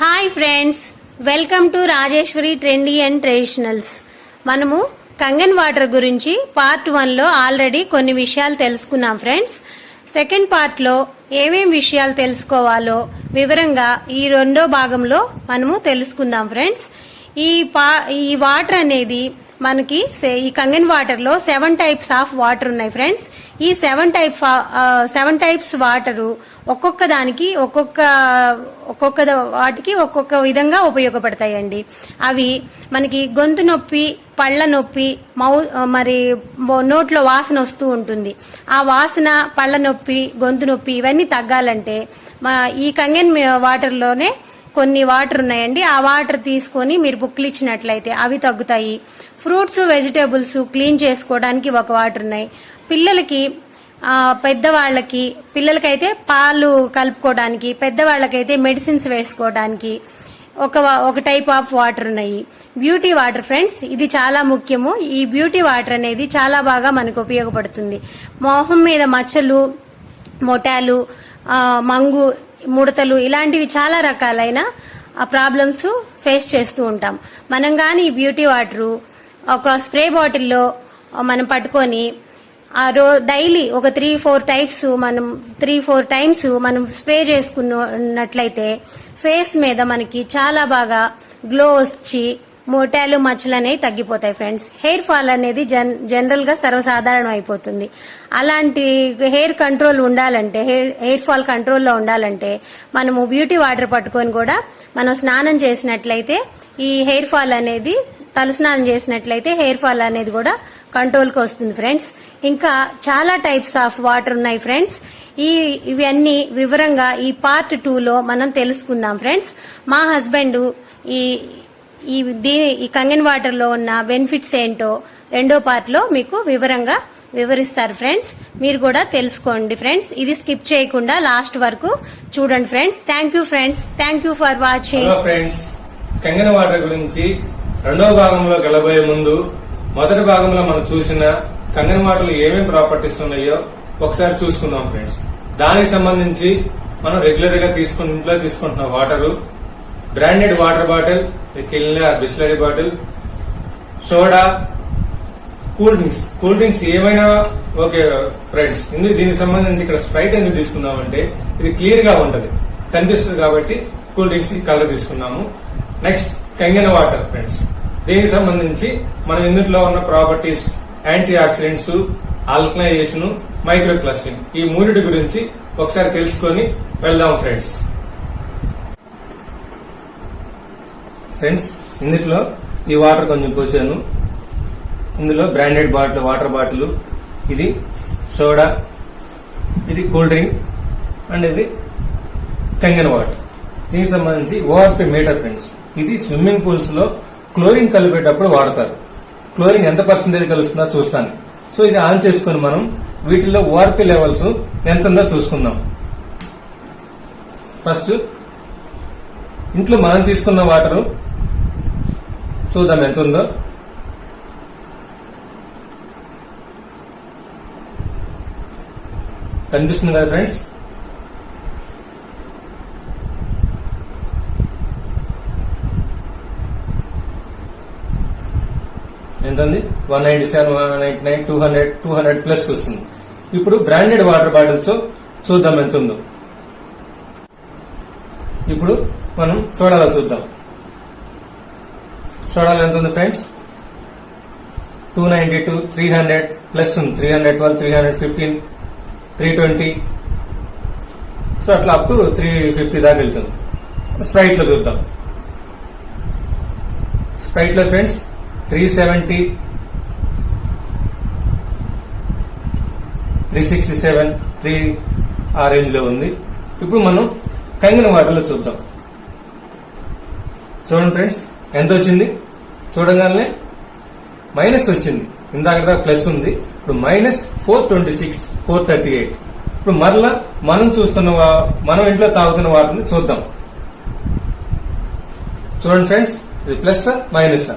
Hi friends, welcome to Rajeshwari trendy and traditionals. మనము Kangen water గురించి part 1లో already కొన్ని విషయాలు తెలుసుకున్నాం ఫ్రెండ్స్. సెకండ్ పార్ట్లో ఏమేం విషయాలు తెలుసుకోవాలో వివరంగా ఈ రెండో భాగంలో మనము తెలుసుకుందాం ఫ్రెండ్స్. ఈ వాటర్ అనేది మనకి ఈ కంగన్ వాటర్ లో 7 టైప్స్ ఆఫ్ వాటర్ ఉన్నాయి ఫ్రెండ్స్. ఈ 7 టైప్స్ వాటర్ ఒక్కొక్క దానికి ఒక్కొక్క వాటికి ఒక్కొక్క విధంగా ఉపయోగపడతాయండి. అవి మనకి గొంతు నొప్పి, పళ్ళ నొప్పి, మరి నోట్లో వాసన వస్తూ ఉంటుంది. ఆ వాసన, పళ్ళ నొప్పి, గొంతు నొప్పి ఇవన్నీ తగ్గాలంటే ఈ కంగన్ వాటర్ లోనే కొన్ని వాటర్ ఉన్నాయండి. ఆ వాటర్ తీసుకొని మీరు బుక్లు ఇచ్చినట్లయితే అవి తగ్గుతాయి. ఫ్రూట్స్, వెజిటేబుల్స్ క్లీన్ చేసుకోవడానికి ఒక వాటర్ ఉన్నాయి. పిల్లలకి, పెద్దవాళ్ళకి, పిల్లలకైతే పాలు కలుపుకోవడానికి, పెద్దవాళ్ళకైతే మెడిసిన్స్ వేసుకోవడానికి ఒక టైప్ ఆఫ్ వాటర్ ఉన్నాయి. బ్యూటీ వాటర్ ఫ్రెండ్స్, ఇది చాలా ముఖ్యము. ఈ బ్యూటీ వాటర్ అనేది చాలా బాగా మనకు ఉపయోగపడుతుంది. మొహం మీద మచ్చలు, మొటాలు, మంగు, ముడతలు ఇలాంటివి చాలా రకాలైన ప్రాబ్లమ్స్ ఫేస్ చేస్తూ ఉంటాం. మనం కానీ ఈ బ్యూటీ వాటర్ ఒక స్ప్రే బాటిల్లో మనం పట్టుకొని డైలీ ఒక 3-4 టైమ్స్ మనం స్ప్రే చేసుకున్నట్లయితే ఫేస్ మీద మనకి చాలా బాగా గ్లో వచ్చి మొటాలు, మచ్చలు అనేవి తగ్గిపోతాయి ఫ్రెండ్స్. హెయిర్ ఫాల్ అనేది జనరల్ గా సర్వసాధారణం అయిపోతుంది. అలాంటి హెయిర్ కంట్రోల్ ఉండాలంటే, హెయిర్ ఫాల్ కంట్రోల్లో ఉండాలంటే మనము బ్యూటీ వాటర్ పట్టుకొని కూడా మనం స్నానం చేసినట్లయితే ఈ హెయిర్ ఫాల్ అనేది, తలస్నానం చేసినట్లయితే హెయిర్ ఫాల్ అనేది కూడా కంట్రోల్కి వస్తుంది ఫ్రెండ్స్. ఇంకా చాలా టైప్స్ ఆఫ్ వాటర్ ఉన్నాయి ఫ్రెండ్స్. ఇవన్నీ వివరంగా ఈ పార్ట్ 2లో మనం తెలుసుకుందాం ఫ్రెండ్స్. మా హస్బెండ్ ఈ కంగన్ వాటర్ లో ఉన్న బెనిఫిట్స్ ఏంటో రెండో పార్ట్ లో మీకు వివరంగా వివరిస్తారు ఫ్రెండ్స్. మీరు కూడా తెలుసుకోండి ఫ్రెండ్స్. ఇది స్కిప్ చేయకుండా లాస్ట్ వరకు చూడండి friends. Thank you friends, thank you for watching. Friends, Kangen water గురించి రెండో భాగంలో వెళ్ళబోయే ముందు మొదటి భాగంలో మనం చూసిన కంగన్ వాటర్ ఏమేమి ప్రాపర్టీస్ ఉన్నాయో ఒకసారి చూసుకుందాం ఫ్రెండ్స్. దానికి సంబంధించి మనం రెగ్యులర్ గా ఇంట్లో తీసుకుంటున్న water, branded water bottle, Bisleri bottle, soda, cool drinks ఏమైనా ఓకే ఫ్రెండ్స్. దీనికి సంబంధించి ఇక్కడ స్ప్రైట్ ఎందుకు తీసుకుందామంటే ఇది క్లియర్ గా ఉంటది, కనిపిస్తుంది కాబట్టి కూల్ డ్రింక్స్ కలర్ తీసుకున్నాము. Next Kangen water friends. దీనికి సంబంధించి మనం ఇందులో ఉన్న properties, antioxidants, alkalization, micro clustering, ఈ మూడిటి గురించి ఒకసారి తెలుసుకొని వెళ్దాం ఫ్రెండ్స్. ఫ్రెండ్స్, ఇందులో ఈ వాటర్ కొంచెం పోసాను. ఇందులో బ్రాండెడ్ బాటిల్, వాటర్ బాటిల్, ఇది సోడా, ఇది కూల్ డ్రింక్ అండ్ ఇది కంగన్ వాటర్. దీనికి సంబంధించి ఓఆర్పి మీటర్ ఫ్రెండ్స్. ఇది స్విమ్మింగ్ పూల్స్ లో క్లోరిన్ కలిపేటప్పుడు వాడతారు. క్లోరిన్ ఎంత పర్సెంటేజ్ కలుస్తుందో చూస్తాను. సో ఇది ఆన్ చేసుకుని మనం వీటిలో ఓఆర్పి లెవెల్స్ ఎంత ఉందో చూసుకుందాం. ఫస్ట్ ఇంట్లో మనం తీసుకున్న వాటర్ చూద్దాం ఎంత ఉందో. కనిపిస్తుంది కదా ఫ్రెండ్స్. ఎంత ఉంది? 197, 199, 200 ప్లస్ వస్తుంది. ఇప్పుడు బ్రాండెడ్ వాటర్ బాటిల్స్ చూద్దాం ఎంత ఉందో. ఇప్పుడు మనం సోడాలో చూద్దాం. సోడాలో ఎంత ఉంది ఫ్రెండ్స్? 292, 300 ప్లస్ ఉంది. 312, 315, 320, సో అట్లా అప్ టు 350 దాకా వెళ్తుంది. స్ప్రైట్ లో చూద్దాం. స్ప్రైట్ లో ఫ్రెండ్స్ 370, 367, 3 ఆ రేంజ్ లో ఉంది. ఇప్పుడు మనం కంగన్ వాటర్ లో చూద్దాం. చూడండి ఫ్రెండ్స్ ఎంత వచ్చింది. చూడగానే మైనస్ వచ్చింది. ఇందాక ప్లస్ ఉంది, ఇప్పుడు మైనస్ 426, 438. ఇప్పుడు మరలా మనం ఇంట్లో తాగుతున్న వాటర్ని చూద్దాం. చూడండి ఫ్రెండ్స్, ఇది ప్లస్ మైనస్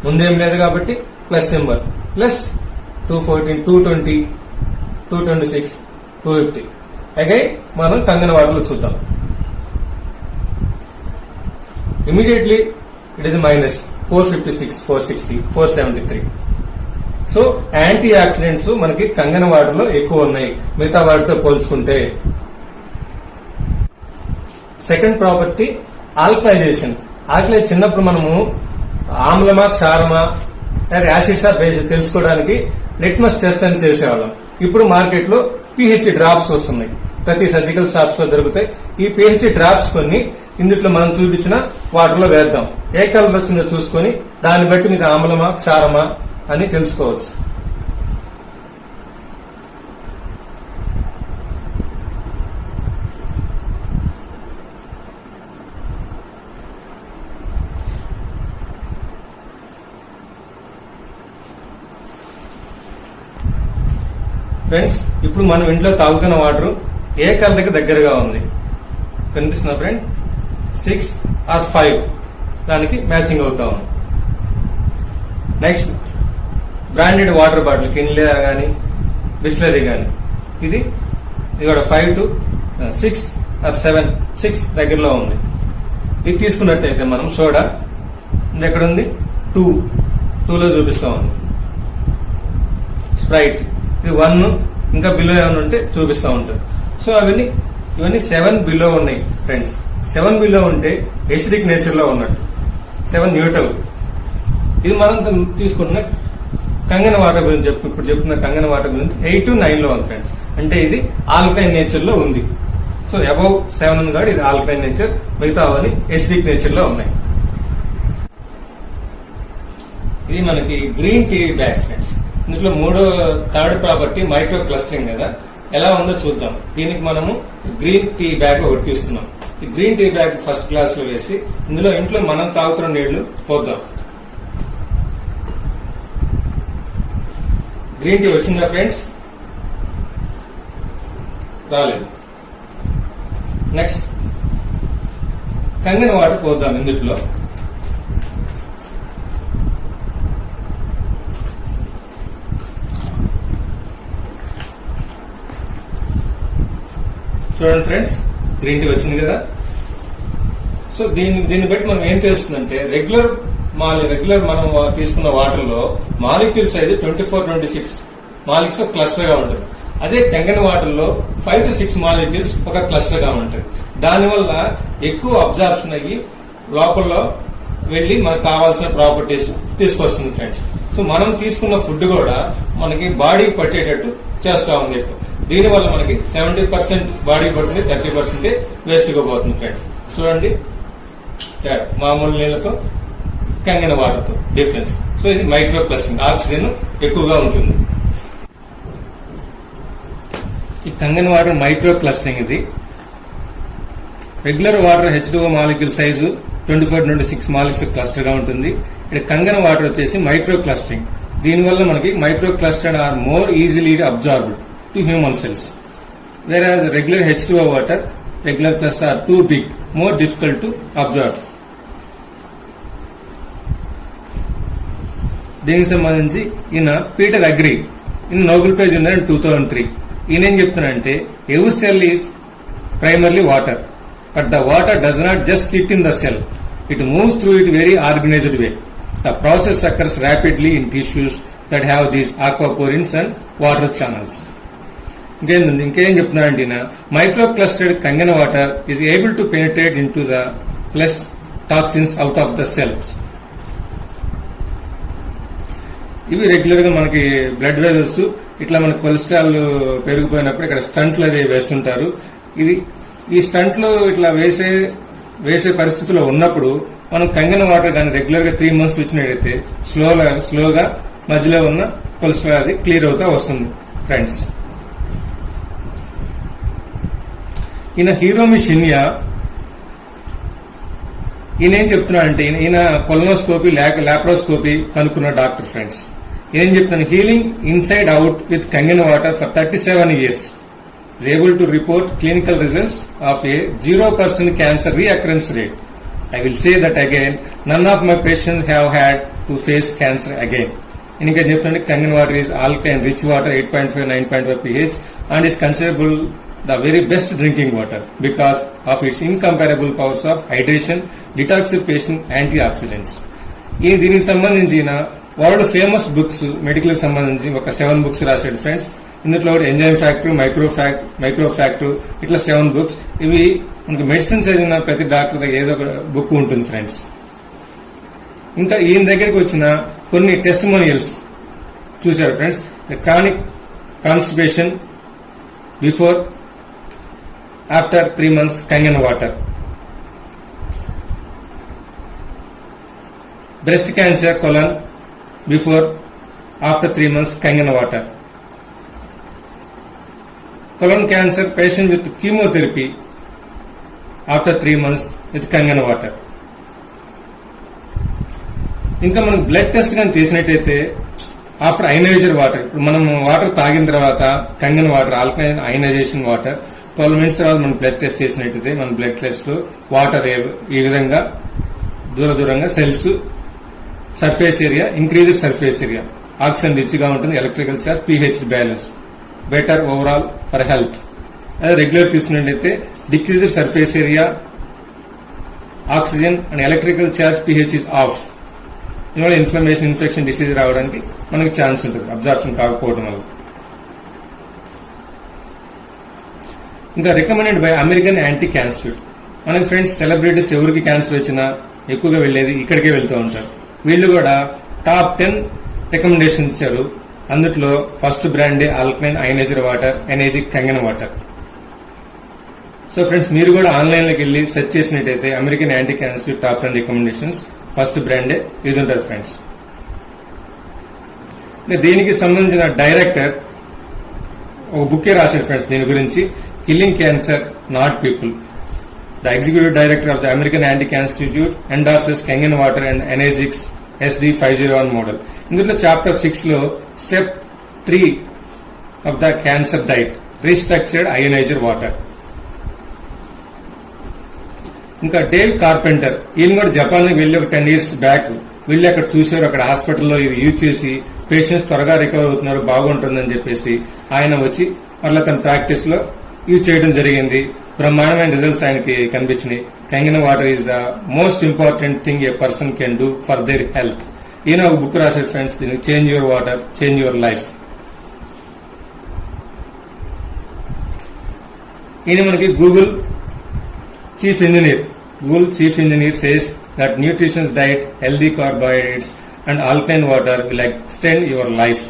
ముందేం లేదు కాబట్టి ప్లస్ సింబల్. ప్లస్ 214, 220, 226, 250. అగైన్ మనం కంగన్ వాటర్లో చూద్దాం. immediately it is minus 456, 460, 473. So antioxidants మనకి కంగన వాటర్లో ఎక్కువ ఉన్నాయి మిగతా వాటితో పోల్చుకుంటే. Second property alkalisation. ఆల్కలైజ్ చిన్నప్పుడు మనము ఆమ్లమా క్షారమా లేదా యాసిడ్సా బేస్ తెలుసుకోవడానికి లిట్మస్ టెస్ట్ అని చేసేవాళ్ళం. ఇప్పుడు మార్కెట్ లో pH డ్రాప్స్ వస్తున్నాయి, ప్రతి సర్జికల్ షాప్స్ లో దొరుకుతాయి. ఈ pH డ్రాప్స్ కొన్ని ఇందులో మనం చూపించిన వాటర్ లో వేద్దాం. ఏ కలర్ వచ్చిందో చూసుకొని దాన్ని బట్టి మీకు ఆమ్లమా క్షారమా అని తెలుసుకోవచ్చు. ఫ్రెండ్స్, ఇప్పుడు మనం ఇంట్లో తాగుతున్న వాటర్ ఏ కలర్కి దగ్గరగా ఉంది కనిపిస్తుందా ఫ్రెండ్? 6 or 5 దానికి మ్యాచింగ్ అవుతా ఉంది. Next branded water bottle Kinley కానీ బిస్లరీ కానీ ఇది కూడా 5 to 6 or 7, 6 దగ్గరలో ఉంది. ఇది తీసుకున్నట్టయితే మనం సోడా ఇది ఎక్కడ ఉంది? 2లో చూపిస్తా ఉంది. స్ప్రైట్ ఇది 1 ఇంకా బిలో ఏమైనా ఉంటే చూపిస్తా ఉంటారు. సో ఇవన్నీ 7 బిలో ఉన్నాయి ఫ్రెండ్స్. 7 బిలో ఉంటే ఎసిడిక్ నేచర్ లో ఉన్నట్టు, 7 న్యూట్రల్. ఇది మనం తీసుకున్న కంగన వాటర్ గురించి ఇప్పుడు చెప్తున్న కంగన వాటర్ గురించి 8 to 9 లో ఉంది ఫ్రెండ్స్. అంటే ఇది ఆల్కలైన్ నేచర్ లో ఉంది. సో అబౌవ్ 7 ఉంది కాబట్టి ఇది ఆల్కలైన్ నేచర్, మిగతా అవన్నీ ఎసిడిక్ నేచర్ లో ఉన్నాయి. ఇది మనకి గ్రీన్ టీ బ్యాగ్ ఫ్రెండ్స్. ఇందులో థర్డ్ ప్రాపర్టీ మైక్రో క్లస్టరింగ్ కదా, ఎలా ఉందో చూద్దాం. దీనికి మనము గ్రీన్ టీ బ్యాగ్ ఒకటి తీసుకున్నాం. ఈ green tea bag first glass లో వేసి ఇంట్లో మనం తాగుతున్న నీళ్లు పోద్దాం. గ్రీన్ టీ వచ్చిందా ఫ్రెండ్స్? రాలేదు. నెక్స్ట్ కంగన వాటర్ పోద్దాం ఇందులో. చూడండి ఫ్రెండ్స్, గ్రీన్ టీ వచ్చింది కదా. సో దీన్ని బట్టి మనం ఏం తెలుస్తుందంటే రెగ్యులర్ మనం తీసుకున్న వాటర్ లో మాలిక్యూల్ సైజ్ 24-26 మాలిక్యూల్స్ క్లస్టర్ గా ఉంటుంది. అదే కంగన వాటర్ లో 5 to 6 మాలిక్యూల్స్ ఒక క్లస్టర్ గా ఉంటాయి. దానివల్ల ఎక్కువ అబ్జార్ప్షన్ అయ్యి లోపల వెళ్లి మనకు కావాల్సిన ప్రాపర్టీస్ తీసుకొస్తుంది ఫ్రెండ్స్. సో మనం తీసుకున్న ఫుడ్ కూడా మనకి బాడీకి పట్టేటట్టు చేస్తా ఉంది. దీనివల్ల మనకి 70% బాడీ పడుతుంది, 30% వేస్ట్ గా పోతుంది ఫ్రెండ్స్. చూడండి మామూలు నీళ్లతో కంగన వాటర్ తో డిఫరెన్స్. సో ఇది మైక్రో క్లస్టరింగ్, ఆక్సిజన్ ఎక్కువగా ఉంటుంది. ఈ కంగన వాటర్ మైక్రో క్లస్టరింగ్. ఇది regular water H2O molecule size 24-26 molecules cluster గా ఉంటుంది. ఇక్కడ కంగన వాటర్ వచ్చేసి మైక్రో క్లస్టరింగ్. దీనివల్ల మనకి micro clustered are more easily absorbed to human cells, whereas regular H2O water, regular plus are too big, more difficult to absorb. దీనికి సంబంధించి ఈయన Peter agree ఈయన నోబెల్ ప్రైజ్ విన్నర్ in 2003. ఈయన ఏం చెప్తున్నారంటే every cell is primarily water, but the water does not just sit in the cell, it moves through it very organized way. The process occurs rapidly in tissues that have these aquaporins and water channels. ఇంకేం చెప్తున్నారంటే micro clustered Kangana water is able to penetrate in to the flesh toxins out of the cells. ఇవి regular గా మనకి blood vessels ఇట్లా మనకి cholesterol పెరిగిపోయినప్పుడు ఇక్కడ స్టంట్లు అది వేస్తుంటారు. ఈ స్టంట్లు ఇట్లా వేసే పరిస్థితిలో ఉన్నప్పుడు మనం కంగన వాటర్ కానీ రెగ్యులర్ గా 3 months ఇచ్చినట్టయితే స్లోగా మధ్యలో ఉన్న కొలెస్ట్రాల్ అది క్లియర్ అవుతా వస్తుంది ఫ్రెండ్స్. ఈయన హీరోమి షిన్యా ఈయన ఏం చెప్తున్నాడంటే ఈయన కొలనోస్కోపీ లాప్రోస్కోపీ కనుక్కున్న డాక్టర్ ఫ్రెండ్స్. ఏం చెప్తున్నాను, healing inside out with Kangana water for 37 years is able to report clinical results of a 0% cancer reoccurrence rate. I will say that again, none of my patients have had to face cancer again. ఇంకా చెప్తుంటే Kangana water is alkaline rich water 8.5 9.5 pH and is considerable the very best drinking water because of its incomparable powers of hydration, detoxification, antioxidants. దీనికి సంబంధించిన world famous books medical సంబంధించి ఒక 7 books రాశాడు friends. ఇందులో enzyme factor, micro factor, ఇట్లా 7 books. ఇవి మనకి medicine చదివిన ప్రతి డాక్టర్ దగ్గర ఏదో ఒక బుక్ ఉంటుంది ఫ్రెండ్స్. ఇంకా ఈయన దగ్గరికి వచ్చిన కొన్ని టెస్టిమోనియల్స్ చూశారు friends. Chronic constipation before after 3 months Kangen water, breast cancer colon before after 3 months Kangen water, colon cancer patient with chemotherapy after 3 months with Kangen water. ఇంకా మనం బ్లడ్ టెస్ట్ కానీ తీసినట్టయితే ఆఫ్టర్ అయనైజర్ వాటర్, ఇప్పుడు మనం water తాగిన తర్వాత Kangen water, alkaline ionisation water 12 minutes తర్వాత మనం blood test చేసినట్టయితే మన బ్లడ్ టెస్ట్ లో వాటర్ ఈ విధంగా దూరంగా cells, surface area, increase surface area, oxygen rich గా ఉంటుంది, electrical charge, pH balance, better overall for health. అదే రెగ్యులర్ తీసుకున్నట్టయితే decrease surface area, oxygen and electrical charge, pH is of. దీనివల్ల ఇన్ఫ్లమేషన్, ఇన్ఫెక్షన్, డిసీజ్ రావడానికి మనకి ఛాన్స్ ఉంటుంది absorption కాకపోవడం వల్ల. ఇంకా recommended by American anti cancer. మనకి ఫ్రెండ్స్ సెలబ్రిటీస్ ఎవరికి క్యాన్సర్ వచ్చినా ఎక్కువగా వెళ్లేది ఇక్కడికే వెళ్తూ ఉంటారు. వీళ్ళు కూడా టాప్ 10 రికమెండేషన్ ఇచ్చారు. అందులో ఫస్ట్ బ్రాండే alkaline ionizer water, Enagic Kangen water. So friends మీరు కూడా ఆన్లైన్ లోకి వెళ్ళి సెర్చ్ చేసినట్టయితే American anti cancer top 10 recommendations first బ్రాండే ఇది ఉంటుంది ఫ్రెండ్స్. దీనికి సంబంధించిన డైరెక్టర్ ఒక బుక్కే రాశాడు ఫ్రెండ్స్ దీని గురించి, killing cancer not people. The executive director of the American anti cancer institute endorses Kangen water and Enagic's SD501 model. ఇందులో చాప్టర్ 6 లో step 3 of the cancer diet, restructured ionizer water. ఇంకా Dave Carpenter, ఈయన కూడా Japan కి వెళ్లి ఒక 10 years back వెళ్లి అక్కడ చూశారు. అక్కడ హాస్పిటల్లో ఇది యూజ్ చేసి పేషెంట్స్ త్వరగా రికవర్ అవుతున్నారు, బాగుంటుందని చెప్పేసి ఆయన వచ్చి మళ్ళీ తన ప్రాక్టీస్ లో యూజ్ చేయడం జరిగింది. బ్రహ్మాండమైన రిజల్ట్స్ ఆయనకి కనిపించినాయి. Kangen water is the most important thing a person can do for their health. ఈయన ఒక బుక్ రాశారు ఫ్రెండ్స్, దీనికి change your water, change your life. ఈయన మనకి Google chief engineer says that nutritions diet, healthy carbohydrates and alkaline water will extend your life.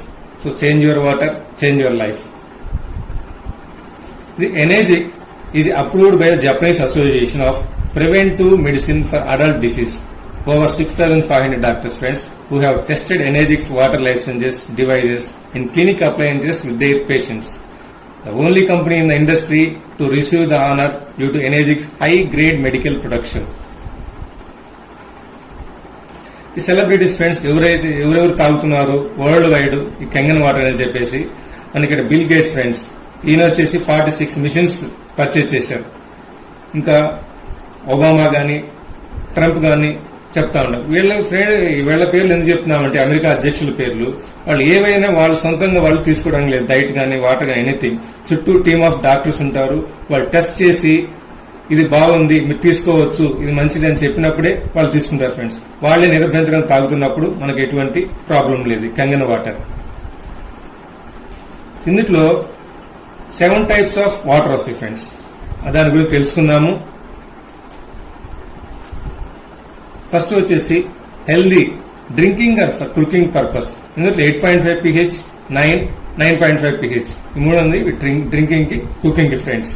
So change your water, change your life. The Energic is approved by the Japanese Association of Preventive Medicine for Adult Disease. Over 6,500 doctors friends who have tested Energic's water life changes devices in clinic appliances with their patients. The only company in the industry to receive the honor due to Energic's high grade medical production. ఈ celebrities friends ఎవరెవరు తాగుతున్నారు world wide ఈ Kangen water అని చెప్పేసి మనకి ఇక్కడ bill gates friends, ఈయన వచ్చేసి 46 మిషన్స్ పర్చేజ్ చేశారు. ఇంకా ఒబామా గాని ట్రంప్ గాని చెప్తా ఉంటారు. వీళ్ళ పేర్లు ఎందుకు చెప్తున్నామంటే అమెరికా అధ్యక్షుల పేర్లు. వాళ్ళు ఏవైనా వాళ్ళు సొంతంగా వాళ్ళు తీసుకోవడం లేదు, డైట్ గానీ వాటర్ గానీ ఎనీథింగ్. చుట్టూ టీమ్ ఆఫ్ డాక్టర్స్ ఉంటారు, వాళ్ళు టెస్ట్ చేసి ఇది బాగుంది మీరు తీసుకోవచ్చు, ఇది మంచిది అని చెప్పినప్పుడే వాళ్ళు తీసుకుంటారు ఫ్రెండ్స్. వాళ్ళే నిరభ్యంతరంగా తాగుతున్నప్పుడు మనకు ఎటువంటి ప్రాబ్లం లేదు. కంగన్ వాటర్ ఇందులో 7 types ఆఫ్ వాటర్ వస్తాయి ఫ్రెండ్స్, దాని గురించి తెలుసుకుందాము. ఫస్ట్ వచ్చేసి healthy drinking or for cooking purpose. ఇందులో 8.5 pH, 9.5 pH ఈ మూడు ఉంది డ్రింకింగ్ కి, కుకింగ్ కి ఫ్రెండ్స్.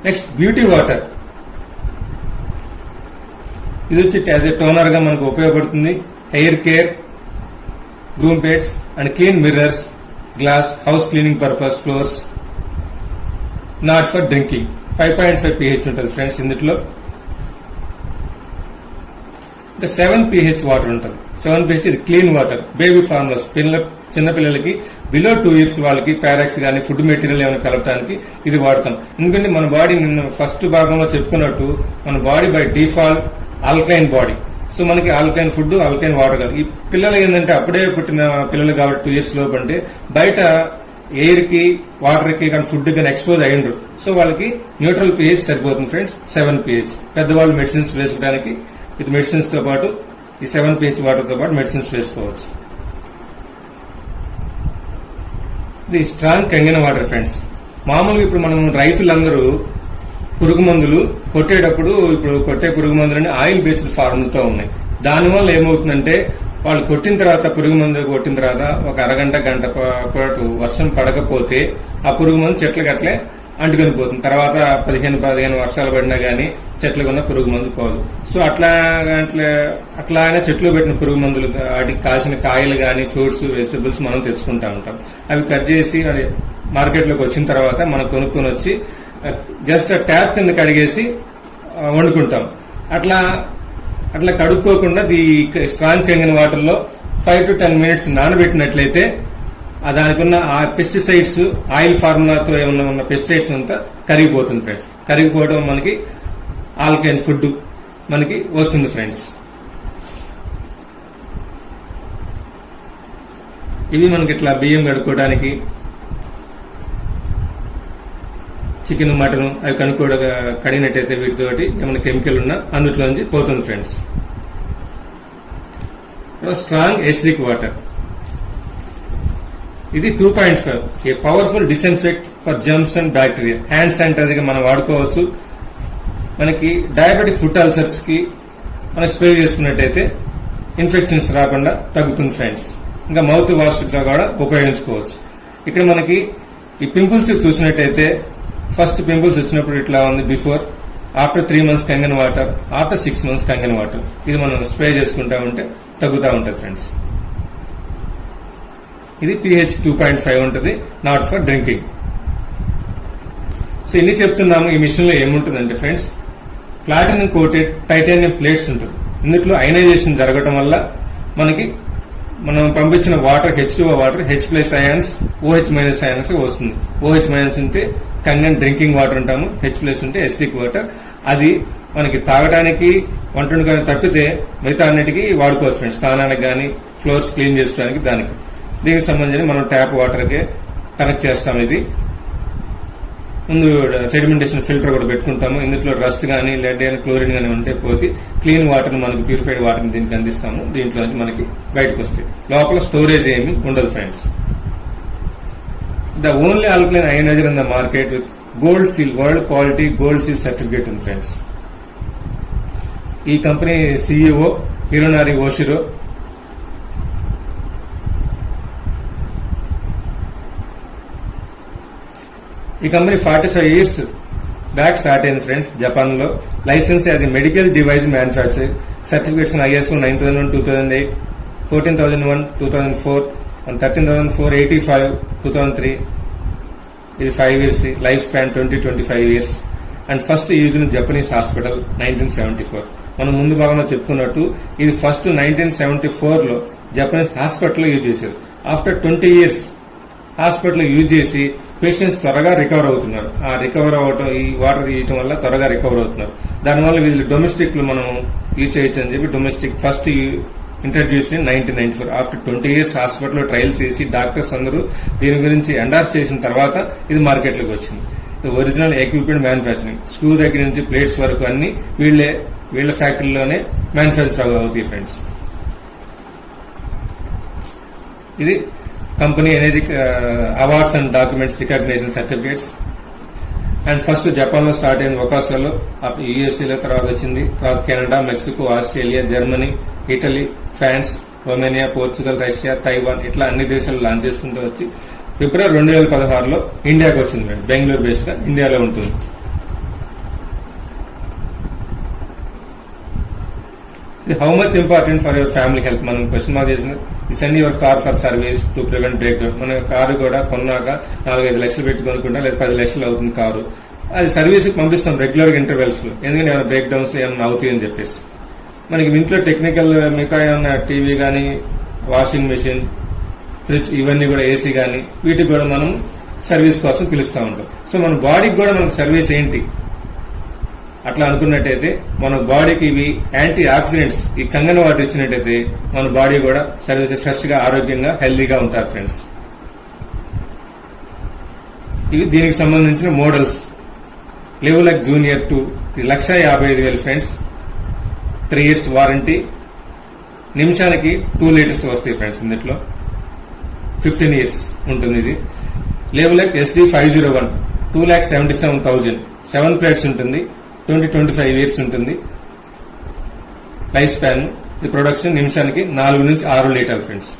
నెక్స్ట్ బ్యూటీ వాటర్, ఇది వచ్చి యాజ్ ఏ టోనర్ గా మనకు ఉపయోగపడుతుంది. Hair care, groom pads and clean mirrors, glass, house cleaning purpose, floors, not for drinking. 5.5 pH ఉంటుంది ఫ్రెండ్స్ ఇందులో. ఇంకా 7 pH వాటర్ ఉంటుంది. 7 pH ఇది క్లీన్ వాటర్, బేబీ ఫార్ములాస్, చిన్నపిల్లలకి బిలో 2 years వాళ్ళకి పారాక్స్ గానీ ఫుడ్ మెటీరియల్ ఏమైనా కలపడానికి ఇది వాడతాం. ఎందుకంటే మన బాడీ నిన్న ఫస్ట్ భాగంలో చెప్పుకున్నట్టు మన body by default alkaline body. So మనకి ఆల్కలైన్ ఫుడ్, ఆల్కలైన్ వాటర్ కాదు. ఈ పిల్లలు ఏంటంటే అప్పుడే పుట్టిన పిల్లలు కాబట్టి 2 years లోపు అంటే బయట ఎయిర్ కి వాటర్ కి కానీ ఫుడ్ కానీ ఎక్స్పోజ్ అయ్యిండ్రు. సో వాళ్ళకి న్యూట్రల్ pH సరిపోతుంది ఫ్రెండ్స్, 7 pH. పెద్దవాళ్ళు మెడిసిన్స్ వేసుకోవడానికి ఇది మెడిసిన్స్ తో పాటు ఈ 7 pH వాటర్ తో పాటు మెడిసిన్స్ వేసుకోవచ్చు. ఇది స్ట్రాంగ్ కంగన వాటర్ ఫ్రెండ్స్. మామూలుగా ఇప్పుడు మనం రైతులందరూ పురుగు మందులు కొట్టేటప్పుడు ఇప్పుడు కొట్టే పురుగు మందులని ఆయిల్ బేస్డ్ ఫార్ములతో ఉన్నాయి. దానివల్ల ఏమవుతుందంటే వాళ్ళు కొట్టిన తర్వాత పురుగు మందు కొట్టిన తర్వాత ఒక అరగంట గంట పాటు వర్షం పడకపోతే ఆ పురుగు మందు చెట్లకి అట్లే అంటుకొని పోతుంది. తర్వాత 15 వర్షాలు పడినా గానీ చెట్లకు ఉన్న పురుగు మందు పోదు. సో అట్లానే చెట్లు పెట్టిన పురుగు మందులు వాటికి కాసిన కాయలు గానీ ఫ్రూట్స్ వెజిటబుల్స్ మనం తెచ్చుకుంటా ఉంటాం. అవి కట్ చేసి మార్కెట్ లోకి వచ్చిన తర్వాత మనం కొనుక్కొని వచ్చి జస్ట్ ట్యాప్ కింద కడిగేసి వండుకుంటాం. అట్లా కడుక్కోకుండా ఈ స్ట్రాంగ్ కంగన వాటర్ లో 5 to 10 minutes నానబెట్టినట్లయితే దానికి ఉన్న ఆ పెస్టిసైడ్స్ ఆయిల్ ఫార్ములాతో ఏమన్నా ఉన్న పెస్టిసైడ్స్ అంతా కరిగిపోతుంది ఫ్రెండ్స్. కరిగిపోవడం మనకి ఆల్కలైన్ ఫుడ్ మనకి వస్తుంది ఫ్రెండ్స్. ఇవి మనకి ఇట్లా బియ్యం కడుక్కోవడానికి, చికెన్ మటన్ అవి కడిగినట్టయితే వీటితోటి ఏమైనా కెమికల్ ఉన్నా అందులోంచి పోతుంది ఫ్రెండ్స్. స్ట్రాంగ్ ఎసిడిక్ వాటర్, ఇది 2.5 a powerful disinfect for germs and bacteria. Hand sanitizer గా మనం వాడుకోవచ్చు. మనకి డయాబెటిక్ ఫుట్ అల్సర్స్ కి మనం స్ప్రే చేసుకున్నట్టయితే ఇన్ఫెక్షన్స్ రాకుండా తగ్గుతుంది ఫ్రెండ్స్. ఇంకా మౌత్ వాష్ గా కూడా ఉపయోగించుకోవచ్చు. ఇక్కడ మనకి ఈ పింపుల్స్ చూసినట్టయితే ఫస్ట్ పింపుల్స్ వచ్చినప్పుడు ఇట్లా ఉంది before, after 3 months Kangana water, after 6 months Kangana water. ఇది మనం స్ప్రే చేసుకుంటా ఉంటే తగ్గుతూ ఉంటుంది ఫ్రెండ్స్. ఇది pH 2.5 ఉంటుంది, నాట్ ఫర్ డ్రింకింగ్. సో ఇన్ని చెప్తున్నాము. ఈ మిషన్ లో ఏముంటుందంటే friends, platinum coated titanium plates ఉంటుంది. ఇందులో అయనైజేషన్ జరగడం వల్ల మనకి మనం పంపించిన water H2O water H+ ions OH- ions వస్తుంది. OH- ఉంటే కంగన్ డ్రింకింగ్ వాటర్ అంటాము, H+ ఉంటే ఎసిడిక్ వాటర్. అది మనకి తాగడానికి వంట తప్పితే మిగతా అన్నిటికీ వాడుకోవచ్చు ఫ్రెండ్స్. స్నానానికి కానీ ఫ్లోర్స్ క్లీన్ చేసుకోవడానికి దానికి. దీనికి సంబంధించి మనం ట్యాప్ వాటర్ కే కనెక్ట్ చేస్తాం. ఇది ముందు సెడిమెంటేషన్ ఫిల్టర్ కూడా పెట్టుకుంటాము. ఇందులో రస్ట్ గానీ లెడ్ కానీ క్లోరిన్ గానీ ఉంటే పోతే క్లీన్ వాటర్ మనకి ప్యూరిఫైడ్ వాటర్ దీనికి అందిస్తాము. దీంట్లో మనకి బయటకు వస్తాయి. లోపల స్టోరేజ్ ఏమి ఉండదు friends. The only alkaline ionizer in the market with gold seal, world quality gold seal certificate ఉంది ఫ్రెండ్స్. ఈ కంపెనీ CEO హిరోనారి ఓషిరో. ఈ కంపెనీ 45 years బ్యాక్ స్టార్ట్ అయింది ఫ్రెండ్స్ జపాన్ లో. License as a medical device manufacture. Certificates ISO 9001 2008, 14001 2004, 13485 2003. ఇది 5 years, life span 20-25 years. And first use in Japanese hospital 1974. మనం ముందు భాగంలో చెప్పుకున్నట్టు ఇది ఫస్ట్ 1974 లో జపనీస్ హాస్పిటల్ యూజ్ చేశారు. ఆఫ్టర్ 20 years హాస్పిటల్ యూజ్ చేసి పేషెంట్స్ త్వరగా రికవర్ అవుతున్నారు. ఆ రికవర్ అవటం ఈ వాటర్ తీయటం వల్ల త్వరగా రికవర్ అవుతున్నారు. దానివల్ల వీళ్ళు డొమెస్టిక్ లో మనం యూజ్ చేయొచ్చు అని చెప్పి domestic first introduce in 1994. After 20 years హాస్పిటల్లో ట్రయల్స్ చేసి డాక్టర్స్ అందరూ దీని గురించి ఎండార్స్ చేసిన తర్వాత ఇది మార్కెట్ లోకి వచ్చింది. ఒరిజినల్ ఎక్విప్మెంట్ మ్యానుఫ్యాక్చరింగ్, స్క్రూ దగ్గర నుంచి ప్లేట్స్ వరకు అన్ని వీళ్ళ ఫ్యాక్టరీలోనే మ్యానుఫ్యాక్చర్ అవుతాయి ఫ్రెండ్స్. ఇది company energy awards and documents recognition certificates. And first Japan లో స్టార్ట్ అయింది ఒకాసాలో, యుఎస్ఏలో తర్వాత వచ్చింది, తర్వాత Canada, Mexico, Australia, Germany, Italy, France, Romania, Portugal, Russia, Taiwan ఇట్లా అన్ని దేశాలు లాంచ్ చేసుకుంటూ వచ్చి ఫిబ్రవరి 2016లో ఇండియాకి వచ్చింది. బెంగళూరు బేస్డ్ గా ఇండియాలో ఉంటుంది. ఇది how much important for your family health. మనం క్వశ్చన్ మార్క్ చేసిన send your car for service to prevent break down. మన కారు కూడా కొన్నాక 4-5 లక్షలు పెట్టి కొనుక్కుంటా, లేదా 10 లక్షలు అవుతుంది కారు. అది సర్వీస్ పంపిస్తాం రెగ్యులర్ గా ఇంటర్వెల్స్ లో, ఎందుకంటే ఏమైనా బ్రేక్ డౌన్స్ ఏమైనా అవుతాయి అని చెప్పేసి. మనకి ఇంట్లో టెక్నికల్ మిగతా ఏమన్నా టీవీ కానీ, వాషింగ్ మెషిన్, ఫ్రిడ్జ్ ఇవన్నీ కూడా ఏసీ కానీ వీటికి కూడా మనం సర్వీస్ కోసం పిలుస్తూ ఉంటాం. సో మన బాడీకి కూడా మనకు సర్వీస్ ఏంటి అట్లా అనుకున్నట్టయితే మన బాడీకి ఇవి యాంటీ ఆక్సిడెంట్స్, ఈ కంగన వాటర్ ఇచ్చినట్టయితే మన బాడీ కూడా సర్వీస్ ఫ్రెష్ గా ఆరోగ్యంగా హెల్దీగా ఉంటారు ఫ్రెండ్స్. ఇవి దీనికి సంబంధించిన మోడల్స్. లెవెలక్ జూనియర్ 2 ఇది 1,55,000 ఫ్రెండ్స్. 3 years warranty. నిమిషానికి 2 లీటర్స్ వస్తాయి ఫ్రెండ్స్. ఇందులో 15 years ఉంటుంది. ఇది లెవెలక్ SD501 2,77,000 7 plates ఉంటుంది. 20-25 years ఉంటుంది లైఫ్ స్పాన్. ఈ ప్రొడక్షన్ నిమిషానికి 4 నుంచి 6 లీటర్లు ఫ్రెండ్స్.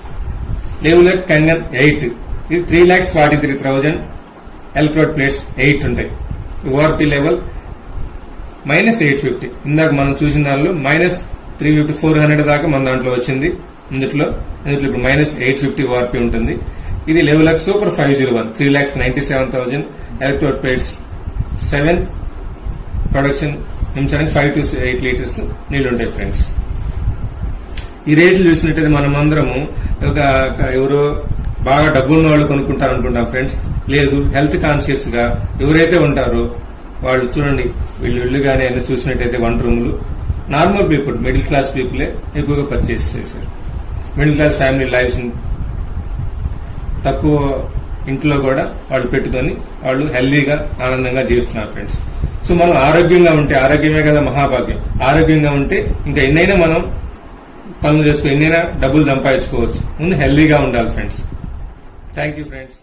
లెవెలక్ కంగన్ 8 ఇది 3,43,000 ఎలక్ట్రోడ్ ప్లేట్స్ 8 ఉంటాయి. ORP level -850. ఇందాక మనం చూసిన దానిలో -350 400 దాకా మన దాంట్లో వచ్చింది. ఇందులో ఇప్పుడు -850 ఓఆర్పి ఉంటుంది. ఇది లెవెలక్ సూపర్ 501 3,97,000 ఎలక్ట్రోడ్ ప్లేట్స్ 7 ప్రొడక్షన్. నిమిషానికి 5 to 8 లీటర్స్ నీళ్లు ఉంటాయి ఫ్రెండ్స్. ఈ రేట్లు చూసినట్టయితే మనం అందరము ఎవరో బాగా డబ్బున్న వాళ్ళు కొనుక్కుంటారు అనుకుంటాం ఫ్రెండ్స్. లేదు, హెల్త్ కాన్షియస్ గా ఎవరైతే ఉంటారో వాళ్ళు చూడండి, వీళ్ళు ఇల్లు కానీ అన్ని చూసినట్టయితే 1 రూములు నార్మల్ పీపుల్, మిడిల్ క్లాస్ పీపులే ఎక్కువగా పర్చేస్ చేశారు. మిడిల్ క్లాస్ ఫ్యామిలీ లైఫ్ తక్కువ ఇంట్లో కూడా వాళ్ళు పెట్టుకొని వాళ్ళు హెల్దీగా ఆనందంగా జీవిస్తున్నారు ఫ్రెండ్స్. సో మనం ఆరోగ్యంగా ఉంటే, ఆరోగ్యమే కదా మహాభాగ్యం. ఆరోగ్యంగా ఉంటే ఇంకా ఎన్నైనా మనం పనులు చేసుకో, ఎన్నైనా డబ్బులు సంపాదించుకోవచ్చు. ముందు హెల్దీగా ఉండాలి ఫ్రెండ్స్. Thank you friends.